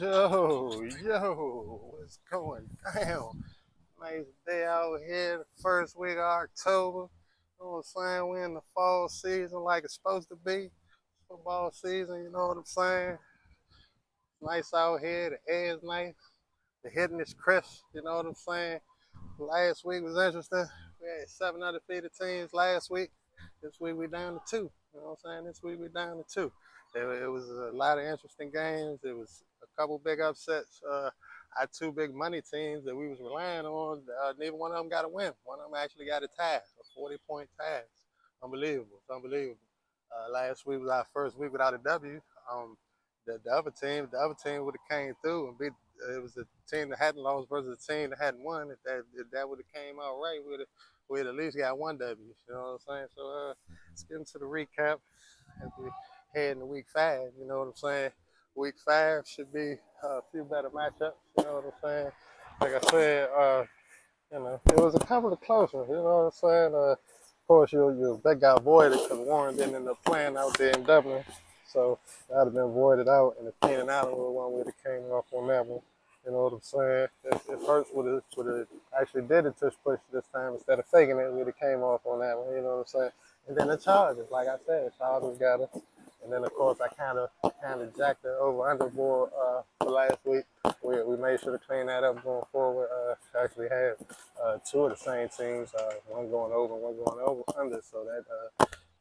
What's going down? Nice day out here, the first week of October. You know what I'm saying? We're in the fall season like it's supposed to be. Football season, you know what I'm saying? Nice out here, the air is nice, the hitting is crisp, you know what I'm saying? Last week was interesting. We had seven undefeated teams last week. This week we down to two. You know what I'm saying? This week we down to two. It was a lot of interesting games. It was a couple big upsets. Our two big money teams that we was relying on, neither one of them got a win. One of them actually got a tie, a 40-point tie. Unbelievable. It's unbelievable. Last week was our first week without a W. Um, the other team would have came through and beat. It was the team that hadn't lost versus the team that hadn't won. If that would have came out right, we'd at least got one W. You know what I'm saying? So let's get into the recap as we head into week five. You know what I'm saying? Week five should be a few better matchups. You know what I'm saying? Like I said, it was a couple of close ones. You know what I'm saying? Of course, that got voided because Warren didn't end up playing out there in Dublin. So that'd have been voided out, and the Keenan Allen was one where it came off on that one. You know what I'm saying? If Hurts would have actually did a tush push this time instead of faking it, would have came off on that one. You know what I'm saying? And then the Chargers, like I said, the Chargers got it. And then of course I kind of jacked the over underboard for last week. We made sure to clean that up going forward. Actually had two of the same teams, one going over and one going over under, so that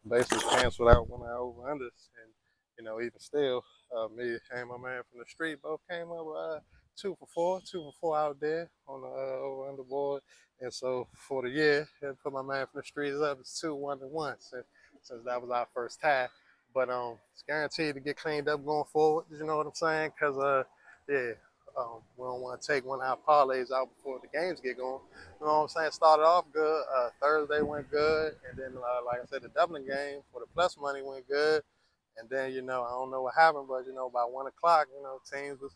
basically canceled out one of our over unders. And even still, me and my man from the street both came up 2 for 4 out there on the over under board. And so for the year, I put my man from the streets up. It's 2-1-1 since that was our first tie. But it's guaranteed to get cleaned up going forward. You know what I'm saying? Cause yeah, we don't want to take one of our parlays out before the games get going. You know what I'm saying? Started off good. Thursday went good, and then like I said, the Dublin game for the plus money went good. And then I don't know what happened, but by 1 o'clock, teams was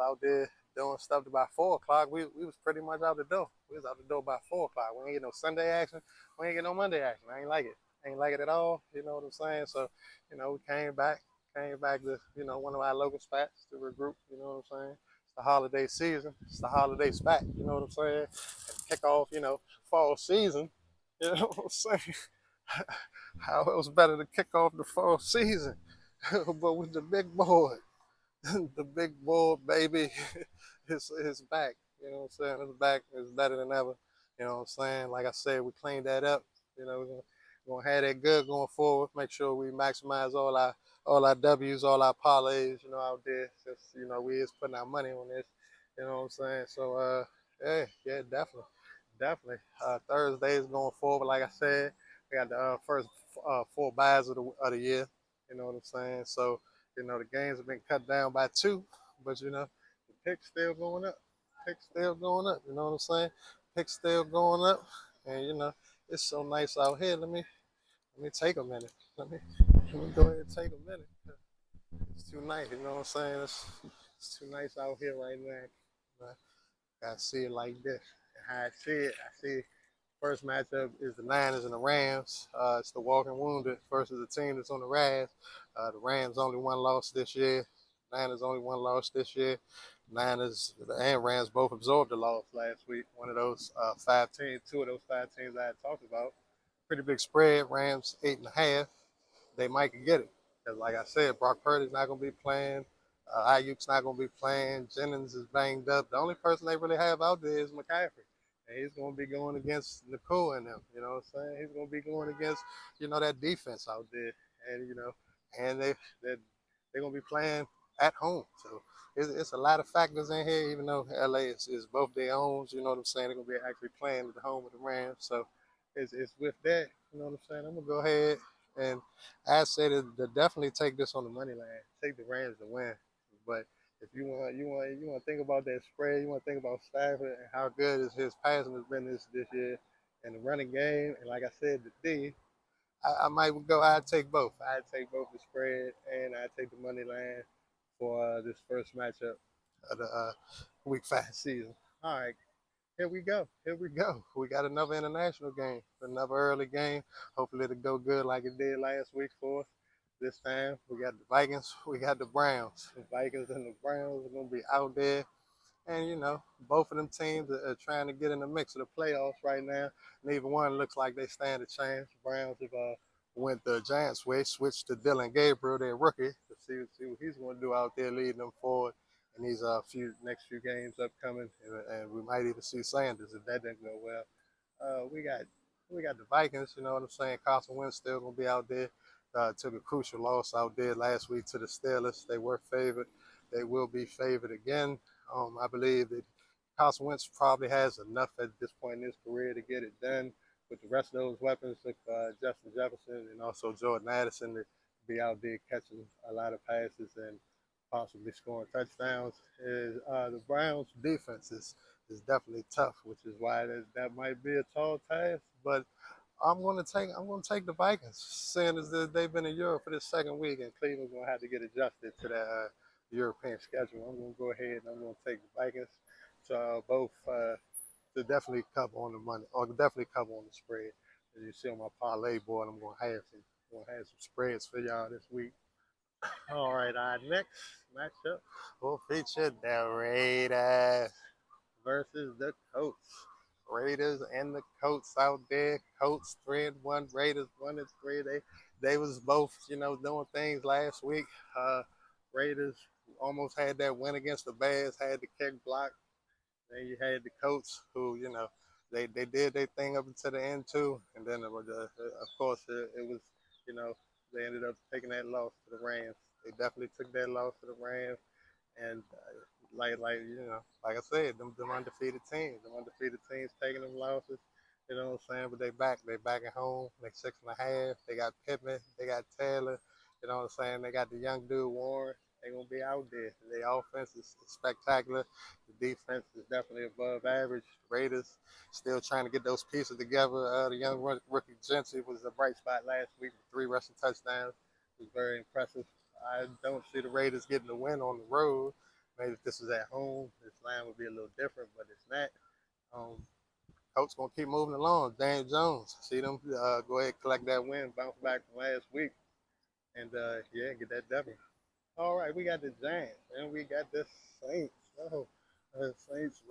out there doing stuff to by 4 o'clock. We was pretty much out the door. We was out the door by 4 o'clock. We ain't get no Sunday action. We ain't get no Monday action. I ain't like it. I ain't like it at all. You know what I'm saying? So, we came back to one of our local spots to regroup. You know what I'm saying? It's the holiday season. It's the holiday spot. You know what I'm saying? And kick off, fall season. You know what I'm saying? How else better to kick off the fall season? But with the big boy, the big boy baby, is back. You know what I'm saying? It's back. It's better than ever. You know what I'm saying? Like I said, we cleaned that up. We're gonna have that good going forward. Make sure we maximize all our W's, all our parlays. Out there. Since we is putting our money on this. You know what I'm saying? So yeah, definitely. Thursday is going forward. Like I said, we got the first four buys of the year. You know what I'm saying? So the games have been cut down by two, but the pick's still going up. Pick's still going up. You know what I'm saying? Pick's still going up, and it's so nice out here. Let me take a minute. Let me go ahead and take a minute. It's too nice. You know what I'm saying? It's too nice out here right now. I see it like this. How I see it, first matchup is the Niners and the Rams. It's the walking wounded versus the team that's on the rise. The Rams only one loss this year. Niners only one loss this year. Niners and Rams both absorbed the loss last week. One of those five teams, two of those five teams I had talked about. Pretty big spread. Rams 8.5. They might can get it. Because like I said, Brock Purdy's not going to be playing. Ayuk's not going to be playing. Jennings is banged up. The only person they really have out there is McCaffrey. And he's going to be going against Nicole and them. You know what I'm saying? He's going to be going against, that defense out there. And, and they're going to be playing at home. So it's a lot of factors in here, even though LA is both their own. You know what I'm saying? They're going to be actually playing at the home of the Rams. So it's with that. You know what I'm saying? I'm going to go ahead and I say to definitely take this on the money line. Take the Rams to win. But if you want to think about that spread, you want to think about Stafford and how good his passing has been this year, and the running game, and like I said, the D, I might go. I'd take both. I'd take both the spread and I'd take the money line for this first matchup of the Week 5 season. All right, here we go. Here we go. We got another international game, another early game. Hopefully it'll go good like it did last week for us. This time we got the Vikings, we got the Browns. The Vikings and the Browns are gonna be out there, and both of them teams are trying to get in the mix of the playoffs right now. Neither one looks like they stand a chance. The Browns have went the Giants way, switched to Dylan Gabriel, their rookie, to see what he's going to do out there leading them forward in these next few games upcoming, and we might even see Sanders if that didn't go well. We got the Vikings. You know what I'm saying? Carson Wentz still gonna be out there. Took a crucial loss out there last week to the Steelers. They were favored. They will be favored again. I believe that Carson Wentz probably has enough at this point in his career to get it done with the rest of those weapons, like Justin Jefferson and also Jordan Addison, to be out there catching a lot of passes and possibly scoring touchdowns. The Browns' defense is definitely tough, which is why that might be a tall task. But I'm gonna take the Vikings, seeing as they've been in Europe for this second week, and Cleveland's gonna have to get adjusted to that European schedule. I'm gonna go ahead and I'm gonna take the Vikings to both to definitely cover on the money, or definitely cover on the spread. As you see on my parlay board, I'm gonna have some spreads for y'all this week. All right, our next matchup will feature the Raiders versus the Colts. Raiders and the Colts out there. Colts 3-1, Raiders 1-3. They was both, doing things last week. Raiders almost had that win against the Bears, had the kick block. Then you had the Colts who, they did their thing up until the end too. And then of course it was, you know, they ended up taking that loss to the Rams. They definitely took that loss to the Rams. And like I said, them undefeated teams taking them losses. You know what I'm saying? But they back at home. They 6.5. They got Pittman. They got Taylor. You know what I'm saying? They got the young dude Warren. They gonna be out there. The offense is spectacular. The defense is definitely above average. Raiders still trying to get those pieces together. The young rookie Gentry was a bright spot last week with 3 rushing touchdowns. It was very impressive. I don't see the Raiders getting the win on the road. Maybe if this was at home, this line would be a little different, but it's not. Um, Coach gonna keep moving along. Dan Jones, see them go ahead and collect that win, bounce back from last week, and yeah, get that W. All right, we got the Giants and we got the Saints. Oh, Saints.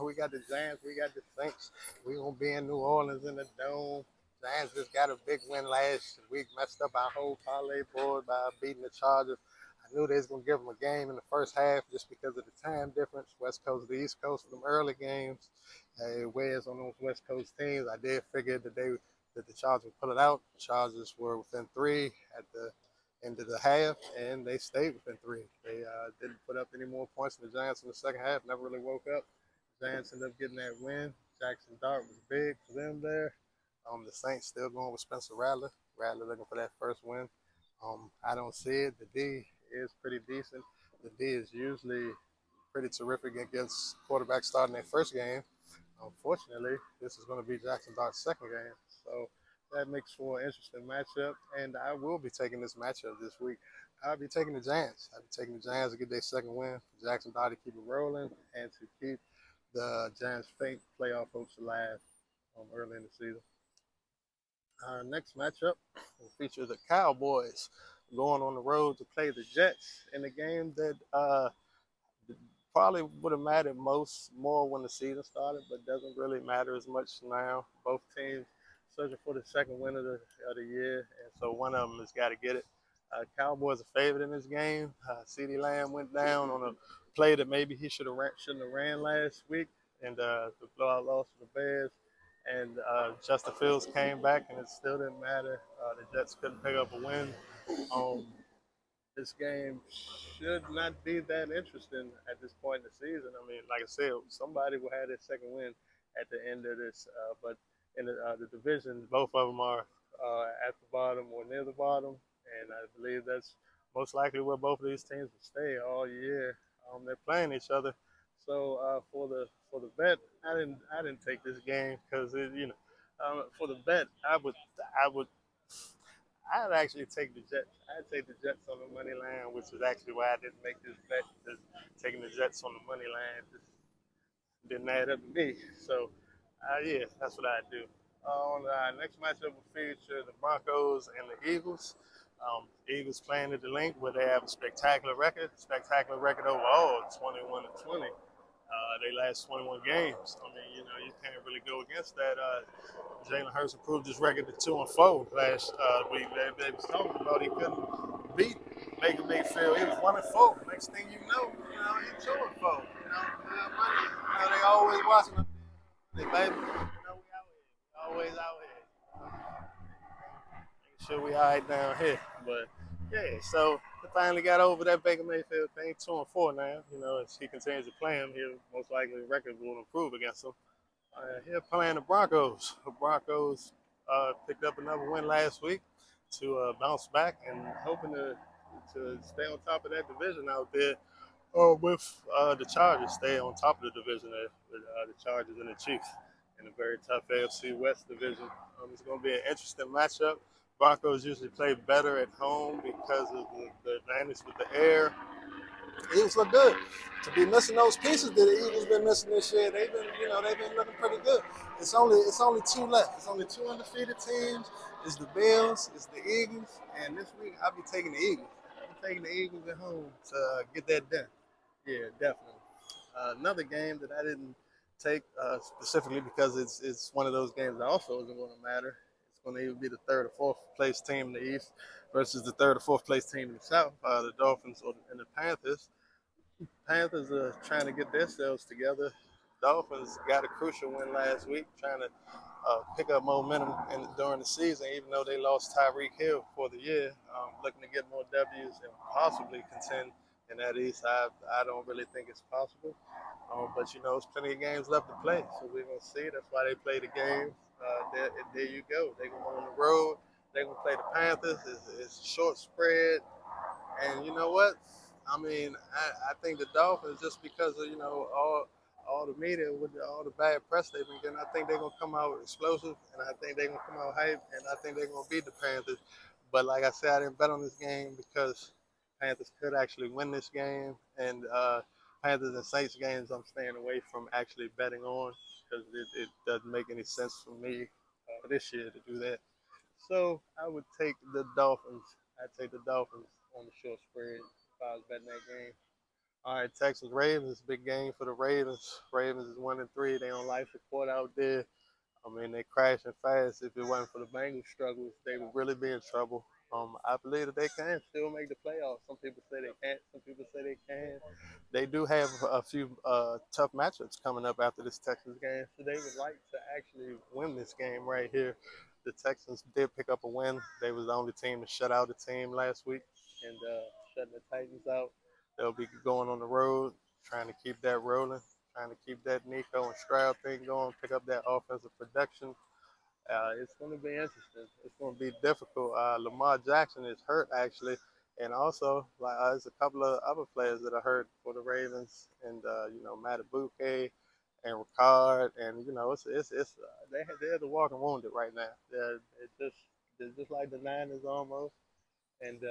We got the Giants. We got the Saints. We gonna be in New Orleans in the dome. Giants just got a big win last week. Messed up our whole parlay board by beating the Chargers. I knew they was gonna give them a game in the first half just because of the time difference, West Coast to the East Coast for them early games. It wears on those West Coast teams. I did figure that the Chargers would pull it out. The Chargers were within 3 at the end of the half, and they stayed within 3. They didn't put up any more points than the Giants in the second half. Never really woke up. The Giants ended up getting that win. Jackson Dart was big for them there. The Saints still going with Spencer Rattler. Rattler looking for that first win. I don't see it. The D is pretty decent. The D is usually pretty terrific against quarterbacks starting their first game. Unfortunately, this is going to be Jackson Dart's second game. So that makes for an interesting matchup. And I will be taking this matchup this week. I'll be taking the Giants. I'll be taking the Giants to get their second win for Jackson Dart to keep it rolling and to keep the Giants' faint playoff hopes alive early in the season. Our next matchup will feature the Cowboys going on the road to play the Jets in a game that probably would have mattered more when the season started, but doesn't really matter as much now. Both teams searching for the second win of the year, and so one of them has got to get it. Cowboys are favored in this game. CeeDee Lamb went down on a play that maybe he shouldn't have ran last week, and the blowout loss to the Bears. And Justin Fields came back, and it still didn't matter. The Jets couldn't pick up a win. Um, this game should not be that interesting at this point in the season. I mean, like I said, somebody will have their second win at the end of this. But in the division, both of them are at the bottom or near the bottom, and I believe that's most likely where both of these teams will stay all year. They're playing each other. So for the bet, I didn't take this game because for the bet I would I'd actually take the Jets. I'd take the Jets on the money line, which is actually why I didn't make this bet. Because taking the Jets on the money line just didn't add up to me. So, yeah, that's what I do. On our next matchup will feature the Broncos and the Eagles. Eagles playing at the link where they have a spectacular record overall, 21-20. They last 21 games. I mean, you can't really go against that. Jalen Hurts improved his record to 2-4 last week. They was talking about he couldn't beat Baker Mayfield. He was 1-4. Next thing he's 2-4. They always watching them. They baby, we out here. We always out here. Make sure we all right down here. But yeah, so they finally got over that Baker Mayfield thing. 2-4 now. As he continues to play him, he'll most likely the record will improve against him. Here playing the Broncos. The Broncos picked up another win last week to bounce back and hoping to stay on top of that division out there with the Chargers. Stay on top of the division there with the Chargers and the Chiefs in a very tough AFC West division. It's going to be an interesting matchup. Broncos usually play better at home because of the advantage with the air. Eagles look good. To be missing those pieces that the Eagles been missing this year, they've been looking pretty good. It's only two left. It's only two undefeated teams. It's the Bills, it's the Eagles, and this week I'll be taking the Eagles. I'm taking the Eagles at home to get that done. Yeah, definitely. Another game that I didn't take specifically because it's one of those games that also isn't going to matter. It's going to either be the third or fourth place team in the East versus the third or fourth place team in the South, the Dolphins and the Panthers. Panthers are trying to get themselves together. Dolphins got a crucial win last week, trying to pick up momentum during the season, even though they lost Tyreek Hill for the year. Looking to get more W's and possibly contend in that East. I don't really think it's possible. But there's plenty of games left to play, so we're gonna see. That's why they play the games. There you go. They're going on the road. They're gonna play the Panthers. It's a short spread, and you know what? I mean, I think the Dolphins, just because of all the media with all the bad press they've been getting, I think they're gonna come out explosive, and I think they're gonna come out hype, and I think they're gonna beat the Panthers. But like I said, I didn't bet on this game because Panthers could actually win this game, and Panthers and Saints games I'm staying away from actually betting on because it doesn't make any sense for me this year to do that. So I would take the Dolphins. I'd take the Dolphins on the short spread if I was betting that game. All right, Texans Ravens, big game for the Ravens. Ravens is 1-3. They on life support out there. I mean, they crashing fast. If it wasn't for the Bengals struggles, they would really be in trouble. I believe that they can still make the playoffs. Some people say they can't. Some people say they can. They do have a few tough matchups coming up after this Texans game, so they would like to actually win this game right here. The Texans did pick up a win. They was the only team to shut out a team last week and shutting the Titans out. They'll be going on the road, trying to keep that rolling, trying to keep that Nico and Stroud thing going, pick up that offensive production. It's going to be interesting. It's going to be difficult. Lamar Jackson is hurt actually, and also there's a couple of other players that are hurt for the Ravens, and Matabuke and Ricard, and they're the walking wounded right now. They're just like the Niners almost, and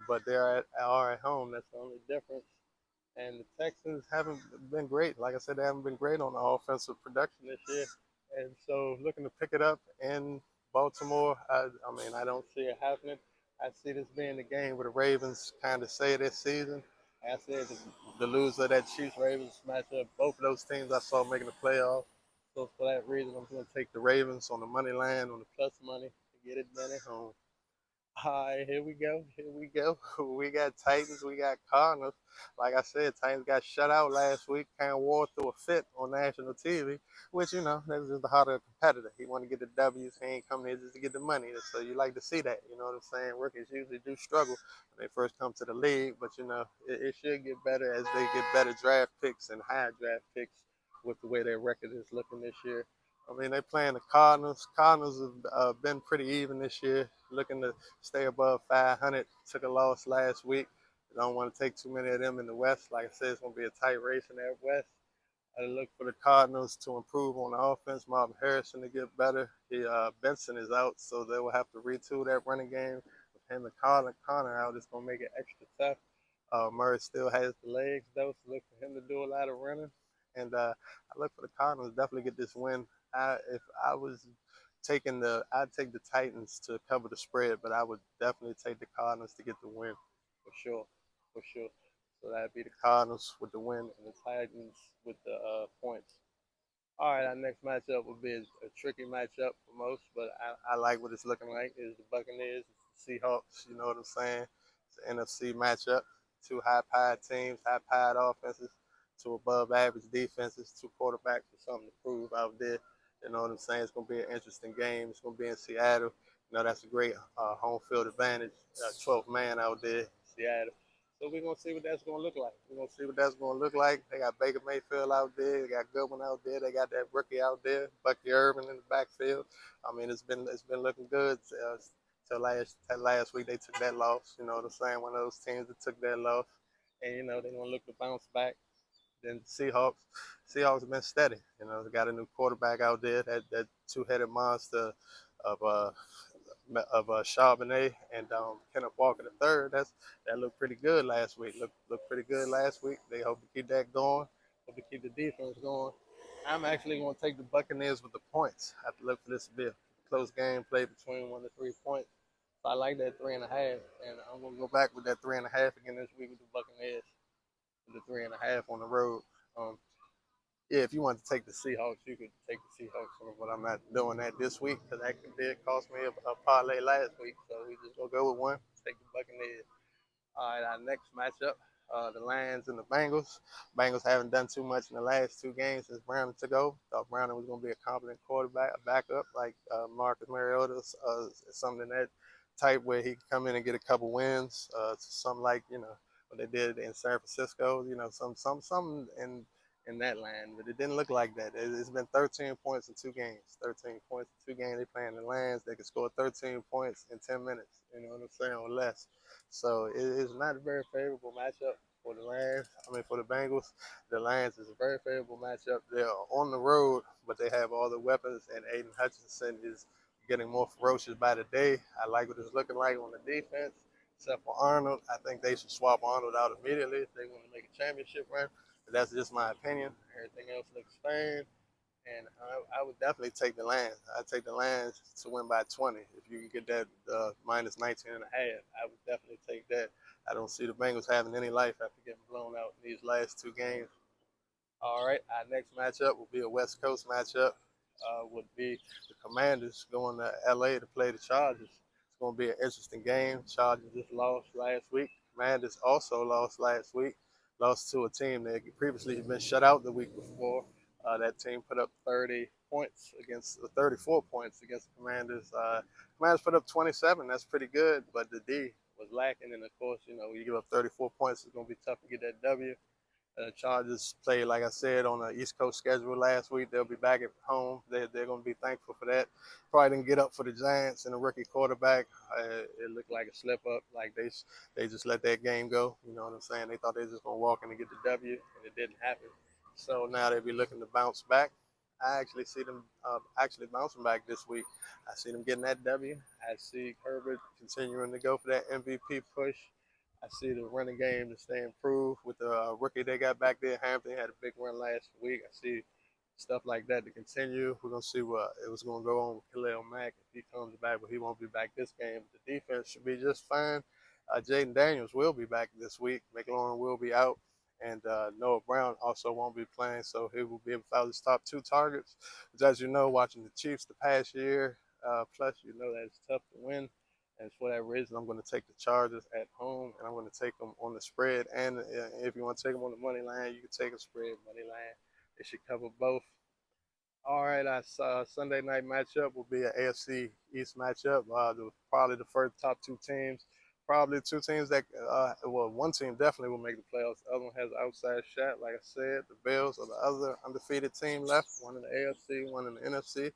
but are at home. That's the only difference. And the Texans haven't been great. Like I said, they haven't been great on the offensive production this year. And so looking to pick it up in Baltimore, I mean, I don't see it happening. I see this being the game where the Ravens kind of say this season. I said the loser of that Chiefs Ravens matchup, both of those teams I saw making the playoffs. So for that reason, I'm going to take the Ravens on the money line, on the plus money to get it done at home. All right, here we go. Here we go. We got Titans. We got Cardinals. Like I said, Titans got shut out last week. Kind of wore through a fit on national TV, which, that's just the heart of a competitor. He want to get the W's. He ain't coming here just to get the money. So you like to see that. You know what I'm saying? Rookies usually do struggle when they first come to the league, but, it should get better as they get better draft picks and higher draft picks with the way their record is looking this year. I mean, they playing the Cardinals. Cardinals have been pretty even this year, looking to stay above 500. Took a loss last week. Don't want to take too many of them in the West. Like I said, it's going to be a tight race in that West. I look for the Cardinals to improve on the offense. Marvin Harrison to get better. Benson is out, so they will have to retool that running game. With him and Connor out, it's going to make it extra tough. Murray still has the legs, though, so look for him to do a lot of running. And I look for the Cardinals to definitely get this win. If I was I'd take the Titans to cover the spread, but I would definitely take the Cardinals to get the win for sure, for sure. So that'd be the Cardinals with the win and the Titans with the points. All right, our next matchup will be a tricky matchup for most, but I like what it's looking like. Is the Buccaneers, it's the Seahawks. You know what I'm saying? It's an NFC matchup. Two high-powered teams, high-powered offenses, two above-average defenses, two quarterbacks with something to prove out there. You know what I'm saying? It's gonna be an interesting game. It's gonna be in Seattle. You know that's a great home field advantage. 12th man out there, Seattle. So we're gonna see what that's gonna look like. We're gonna see what that's gonna look like. They got Baker Mayfield out there, they got Goodwin out there, they got that rookie out there, Bucky Irvin in the backfield. I mean, it's been looking good till last week. They took that loss. You know what I'm saying? One of those teams that took that loss, and you know they're gonna look to bounce back. Then Seahawks have been steady. You know, they got a new quarterback out there, that two-headed monster of Charbonnet and Kenneth Walker the third. That looked pretty good last week. Looked pretty good last week. They hope to keep that going. Hope to keep the defense going. I'm actually going to take the Buccaneers with the points. I have to look for this to be a close game played between 1 to 3 points. So I like that 3.5, and I'm going to go back with that 3.5 again this week with the Buccaneers. With the 3.5 on the road. Um, yeah, if you want to take the Seahawks, you could take the Seahawks, but I'm not doing that this week because that did cost me a parlay last week. So we just gonna go with one. Take the Buccaneers. All right, our next matchup, the Lions and the Bengals. Bengals haven't done too much in the last two games since Browning took over. Thought Browning was gonna be a competent quarterback, a backup like Marcus Mariota, something that type where he could come in and get a couple wins. Something like what they did in San Francisco. You know, some in that line, but it didn't look like that. It's been 13 points in two games. 13 points in two games. They playing the Lions. They can score 13 points in 10 minutes. You know what I'm saying, or less. So it's not a very favorable matchup for the Lions. I mean, for the Bengals, the Lions is a very favorable matchup. They're on the road, but they have all the weapons, and Aiden Hutchinson is getting more ferocious by the day. I like what it's looking like on the defense. Except for Arnold, I think they should swap Arnold out immediately if they want to make a championship run. But that's just my opinion. Everything else looks fine. And I would definitely take the Lions. I'd take the Lions to win by 20. If you can get that minus 19 and a half, I would definitely take that. I don't see the Bengals having any life after getting blown out in these last two games. All right, our next matchup will be a West Coast matchup. Would be the Commanders going to LA to play the Chargers. It's going to be an interesting game. Chargers just lost last week. Commanders also lost last week. Lost to a team that previously had been shut out the week before. That team put up 34 points against the Commanders. Commanders put up 27. That's pretty good, but the D was lacking. And of course, you give up 34 points, it's going to be tough to get that W. Chargers played, like I said, on the East Coast schedule last week. They'll be back at home. They're going to be thankful for that. Probably didn't get up for the Giants and the rookie quarterback. It looked like a slip up. Like they just let that game go. You know what I'm saying? They thought they were just going to walk in and get the W, and it didn't happen. So now they'll be looking to bounce back. I actually see them actually bouncing back this week. I see them getting that W. I see Herbert continuing to go for that MVP push. I see the running game to stay improved with the rookie they got back there. Hampton had a big run last week. I see stuff like that to continue. We're going to see what it was going to go on with Khalil Mack if he comes back, but he won't be back this game. The defense should be just fine. Jaden Daniels will be back this week. McLaurin will be out. And Noah Brown also won't be playing, so he will be without his top two targets. Which, as you know, watching the Chiefs the past year, plus you know that it's tough to win. And for that reason, I'm going to take the Chargers at home, and I'm going to take them on the spread. And if you want to take them on the money line, you can take a spread money line. They should cover both. All right, our Sunday night matchup will be an AFC East matchup. Probably the first top two teams. Probably two teams that, one team definitely will make the playoffs. The other one has an outside shot. Like I said, the Bills are the other undefeated team left. One in the AFC, one in the NFC.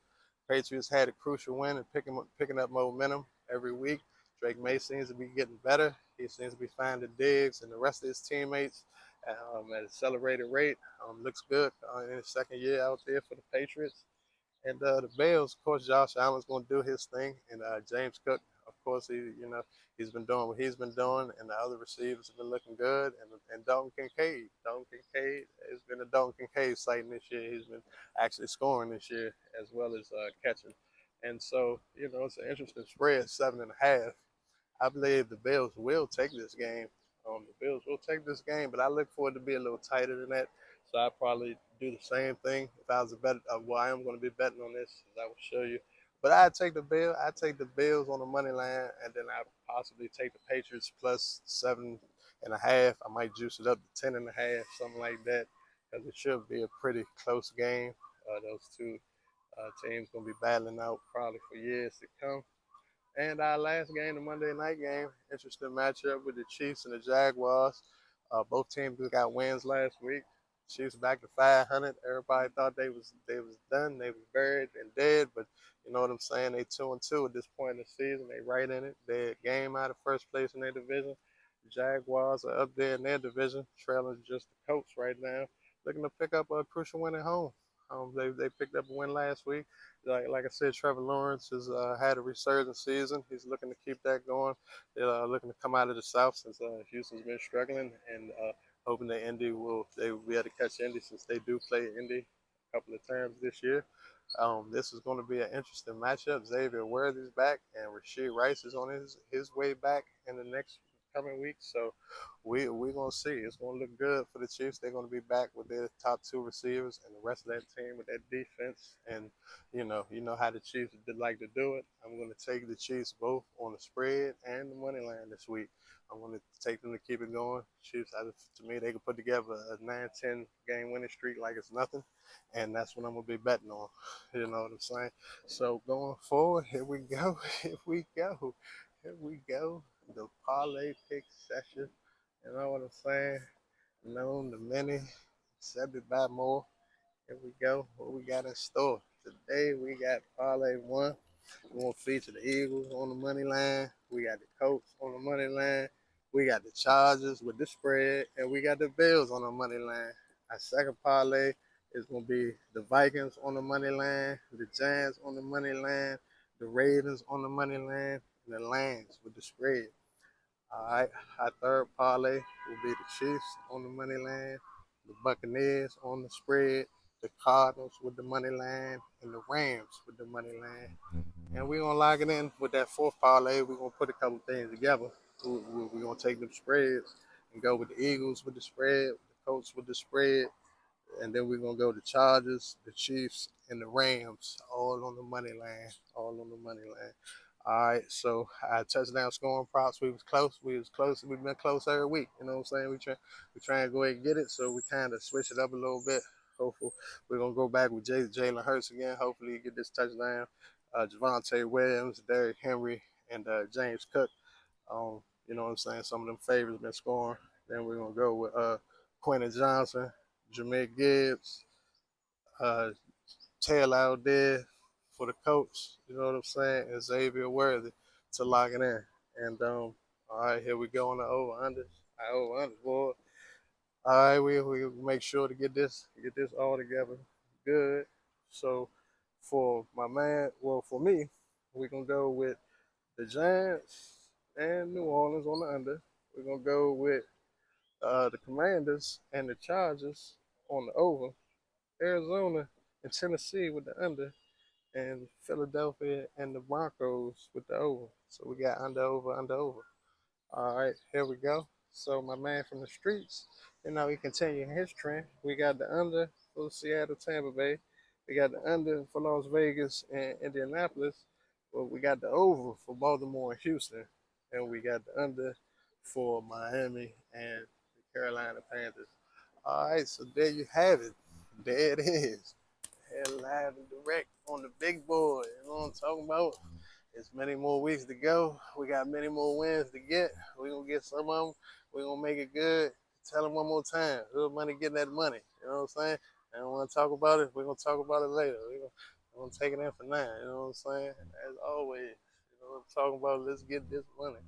Patriots had a crucial win and picking up momentum every week. Drake May seems to be getting better. He seems to be finding Diggs and the rest of his teammates at an accelerated rate. Looks good in his second year out there for the Patriots. And the Bills, of course, Josh Allen's going to do his thing, and James Cook, of course, he's been doing what he's been doing, and the other receivers have been looking good. And Dalton Kincaid has been a Dalton Kincaid sighting this year. He's been actually scoring this year as well as catching. And so, it's an interesting spread, 7.5. I believe the Bills will take this game. The Bills will take this game, but I look for it to be a little tighter than that. So I probably do the same thing if I was a bet. Well, I am going to be betting on this, as I will show you. But I take the Bill. I take the Bills on the money line, and then I possibly take the Patriots plus 7.5. I might juice it up to 10.5, something like that, because it should be a pretty close game. Those two teams going to be battling out probably for years to come. And our last game, the Monday night game, interesting matchup with the Chiefs and the Jaguars. Both teams got wins last week. Chiefs back to 500. Everybody thought they was done. They was buried and dead. But you know what I'm saying? They 2-2 at this point in the season. They right in it. They're a game out of first place in their division. The Jaguars are up there in their division, trailing just the Colts right now, looking to pick up a crucial win at home. They picked up a win last week. Like I said, Trevor Lawrence has had a resurgent season. He's looking to keep that going. They're looking to come out of the South since Houston's been struggling, and hoping that they will be able to catch Indy since they do play Indy a couple of times this year. This is going to be an interesting matchup. Xavier Worthy's back, and Rashid Rice is on his way back in the next coming weeks. So we're gonna see. It's gonna look good for the Chiefs. They're gonna be back with their top two receivers and the rest of that team with that defense. And you know how the Chiefs did like to do it. I'm gonna take the Chiefs both on the spread and the money line this week. I'm gonna take them to keep it going. Chiefs, to me, they can put together a 9-10 game winning streak like it's nothing, and that's what I'm gonna be betting on. You know what I'm saying? So going forward, here we go. Here we go. Here we go. The parlay pick session. You know what I'm saying? Known to many, accepted by more. Here we go. What we got in store today? We got parlay one. We're gonna feature the Eagles on the money line. We got the Colts on the money line. We got the Chargers with the spread, and we got the Bills on the money line. Our second parlay is gonna be the Vikings on the money line, the Giants on the money line, the Ravens on the money line, and the Lions with the spread. All right, our third parlay will be the Chiefs on the money line, the Buccaneers on the spread, the Cardinals with the money line, and the Rams with the money line. And we're gonna lock it in with that fourth parlay. We're gonna put a couple things together. We're gonna take them spreads and go with the Eagles with the spread, the Colts with the spread, and then we're gonna go the Chargers, the Chiefs, and the Rams, all on the money line, all on the money line. All right, so our touchdown scoring props, we was close. We was close. We've been close every week. You know what I'm saying? We try and go ahead and get it. So we kind of switch it up a little bit. Hopefully, we're gonna go back with Jalen Hurts again. Hopefully, he get this touchdown. Javonte Williams, Derrick Henry, and James Cook. You know what I'm saying? Some of them favorites been scoring. Then we're gonna go with Quentin Johnson, Jameer Gibbs, uh, Taylor out there for the coach. You know what I'm saying? And Xavier Worthy to lock it in. And all right, here we go on the over under. I over under boy. All right, we make sure to get this all together good. So for my man, well for me, we're gonna go with the Giants and New Orleans on the under. We're gonna go with the Commanders and the Chargers on the over. Arizona and Tennessee with the under, and Philadelphia and the Broncos with the over. So we got under, over, under, over. All right, here we go. So my man from the streets, he continuing his trend. We got the under for Seattle, Tampa Bay. We got the under for Las Vegas and Indianapolis. Well, we got the over for Baltimore and Houston, and we got the under for Miami and the Carolina Panthers. All right, so there you have it. There it is. Here live and direct on the big board. You know what I'm talking about? There's many more weeks to go. We got many more wins to get. We're going to get some of them. We're going to make it good. Tell them one more time. Real money getting that money. You know what I'm saying? I don't want to talk about it. We're going to talk about it later. We're going to take it in for now. You know what I'm saying? As always, you know what I'm talking about? Let's get this money.